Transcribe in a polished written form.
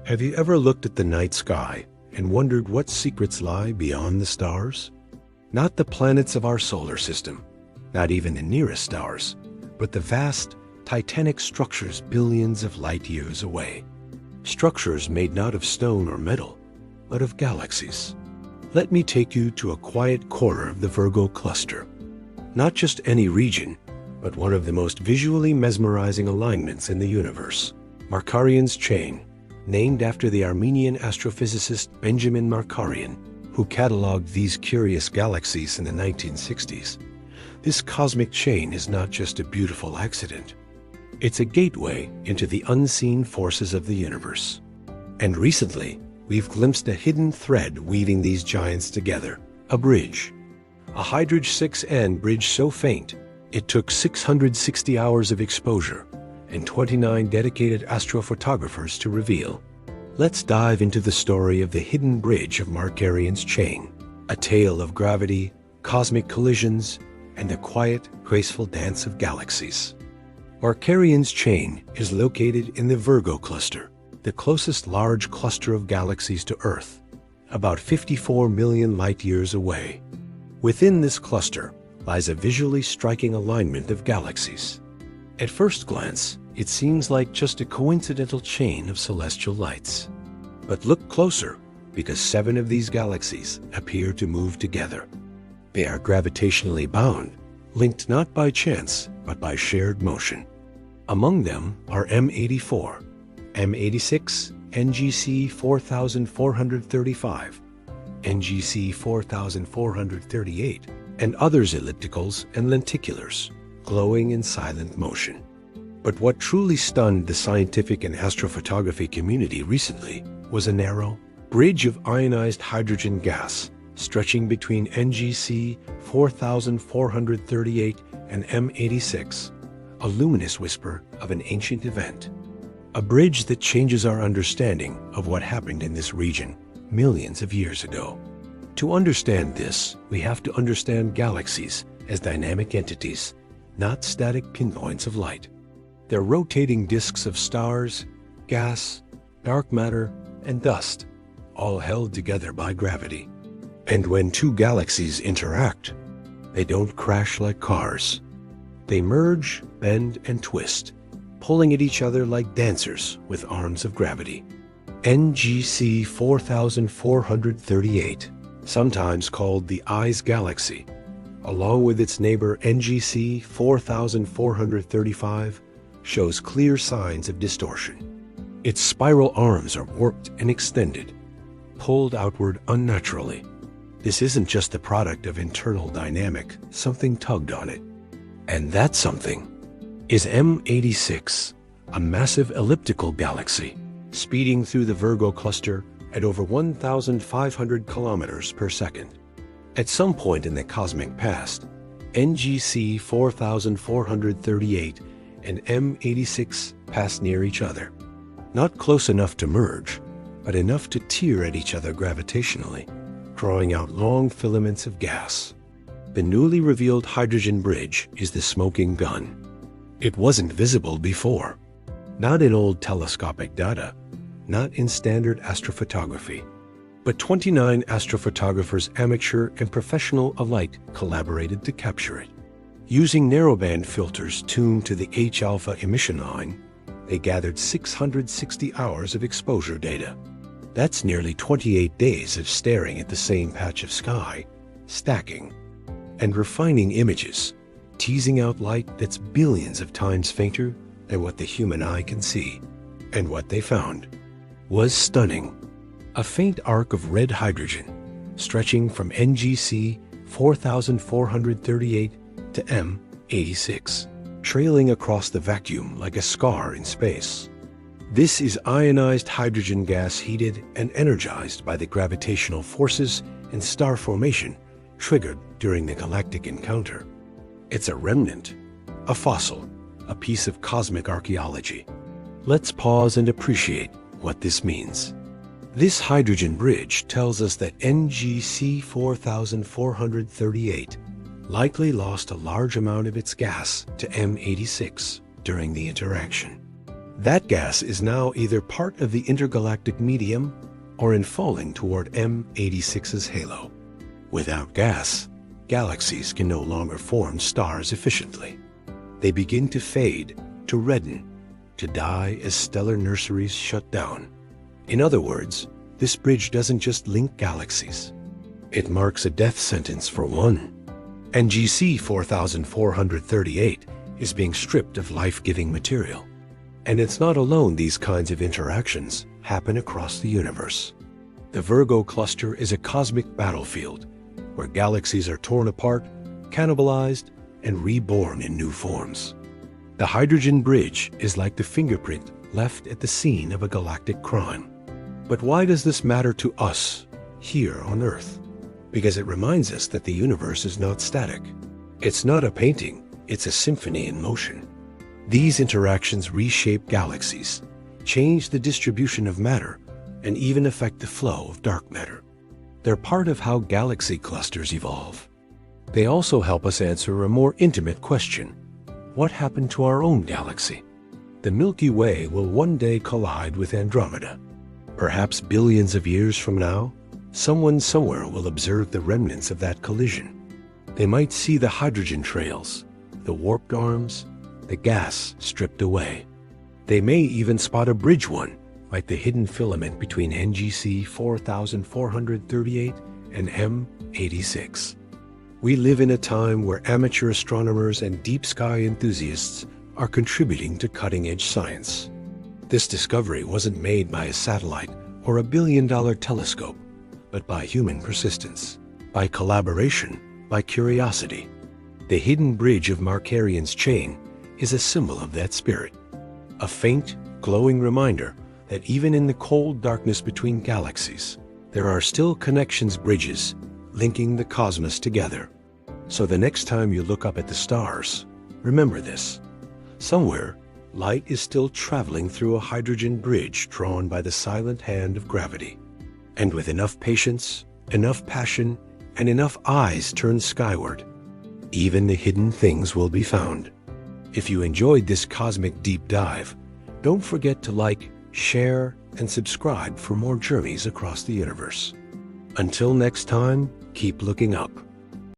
Have you ever looked at the night sky and wondered what secrets lie beyond the stars? Not the planets of our solar system, not even the nearest stars, but the vast, titanic structures billions of light years away. Structures made not of stone or metal, but of galaxies. Let me take you to a quiet corner of the Virgo Cluster. Not just any region, but one of the most visually mesmerizing alignments in the universe. Markarian's chain, named after the Armenian astrophysicist Benjamin Markarian, who cataloged these curious galaxies in the 1960s. This cosmic chain is not just a beautiful accident. It's a gateway into the unseen forces of the universe. And recently, we've glimpsed a hidden thread weaving these giants together, a bridge. A Hydrige 6N bridge so faint, it took 660 hours of exposure and 29 dedicated astrophotographers to reveal. Let's dive into the story of the hidden bridge of Markarian's chain, a tale of gravity, cosmic collisions, and the quiet, graceful dance of galaxies. Markarian's chain is located in the Virgo Cluster, the closest large cluster of galaxies to Earth, about 54 million light-years away. Within this cluster lies a visually striking alignment of galaxies. At first glance, it seems like just a coincidental chain of celestial lights. But look closer, because 7 of these galaxies appear to move together. They are gravitationally bound, linked not by chance, but by shared motion. Among them are M84, M86, NGC 4435, NGC 4438, and others ellipticals and lenticulars, glowing in silent motion. But what truly stunned the scientific and astrophotography community recently was a narrow bridge of ionized hydrogen gas stretching between NGC 4438 and M86, a luminous whisper of an ancient event. A bridge that changes our understanding of what happened in this region millions of years ago. To understand this, we have to understand galaxies as dynamic entities, not static pinpoints of light. They're rotating disks of stars, gas, dark matter, and dust, all held together by gravity. And when two galaxies interact, they don't crash like cars. They merge, bend, and twist, pulling at each other like dancers with arms of gravity. NGC 4438, sometimes called the Eyes Galaxy, along with its neighbor NGC 4435, shows clear signs of distortion. Its spiral arms are warped and extended, pulled outward unnaturally. This isn't just the product of internal dynamic, something tugged on it. And that something is M86, a massive elliptical galaxy, speeding through the Virgo Cluster at over 1,500 kilometers per second. At some point in the cosmic past, NGC 4438 and M86 passed near each other. Not close enough to merge, but enough to tear at each other gravitationally, drawing out long filaments of gas. The newly revealed hydrogen bridge is the smoking gun. It wasn't visible before, not in old telescopic data, not in standard astrophotography. But 29 astrophotographers, amateur and professional alike, collaborated to capture it. Using narrowband filters tuned to the H-alpha emission line, they gathered 660 hours of exposure data. That's nearly 28 days of staring at the same patch of sky, stacking, and refining images, teasing out light that's billions of times fainter than what the human eye can see. And what they found was stunning. A faint arc of red hydrogen, stretching from NGC 4438 to M86, trailing across the vacuum like a scar in space. This is ionized hydrogen gas heated and energized by the gravitational forces and star formation triggered during the galactic encounter. It's a remnant, a fossil, a piece of cosmic archaeology. Let's pause and appreciate what this means. This hydrogen bridge tells us that NGC 4438 likely lost a large amount of its gas to M86 during the interaction. That gas is now either part of the intergalactic medium or in falling toward M86's halo. Without gas, galaxies can no longer form stars efficiently. They begin to fade, to redden, to die as stellar nurseries shut down. In other words, this bridge doesn't just link galaxies. It marks a death sentence for one. NGC 4438 is being stripped of life-giving material. And it's not alone these kinds of interactions happen across the universe. The Virgo Cluster is a cosmic battlefield where galaxies are torn apart, cannibalized, and reborn in new forms. The hydrogen bridge is like the fingerprint left at the scene of a galactic crime. But why does this matter to us here on Earth? Because it reminds us that the universe is not static. It's not a painting, it's a symphony in motion. These interactions reshape galaxies, change the distribution of matter, and even affect the flow of dark matter. They're part of how galaxy clusters evolve. They also help us answer a more intimate question. What happened to our own galaxy? The Milky Way will one day collide with Andromeda. Perhaps billions of years from now, someone somewhere will observe the remnants of that collision. They might see the hydrogen trails, the warped arms, the gas stripped away. They may even spot a bridge one, like the hidden filament between NGC 4438 and M86. We live in a time where amateur astronomers and deep sky enthusiasts are contributing to cutting-edge science. This discovery wasn't made by a satellite or a billion-dollar telescope, but by human persistence, by collaboration, by curiosity. The hidden bridge of Markarian's chain is a symbol of that spirit, a faint, glowing reminder that even in the cold darkness between galaxies, there are still connections, bridges, linking the cosmos together. So the next time you look up at the stars, remember this. Somewhere, light is still traveling through a hydrogen bridge drawn by the silent hand of gravity. And with enough patience, enough passion, and enough eyes turned skyward, even the hidden things will be found. If you enjoyed this cosmic deep dive, don't forget to like, share, and subscribe for more journeys across the universe. Until next time, keep looking up.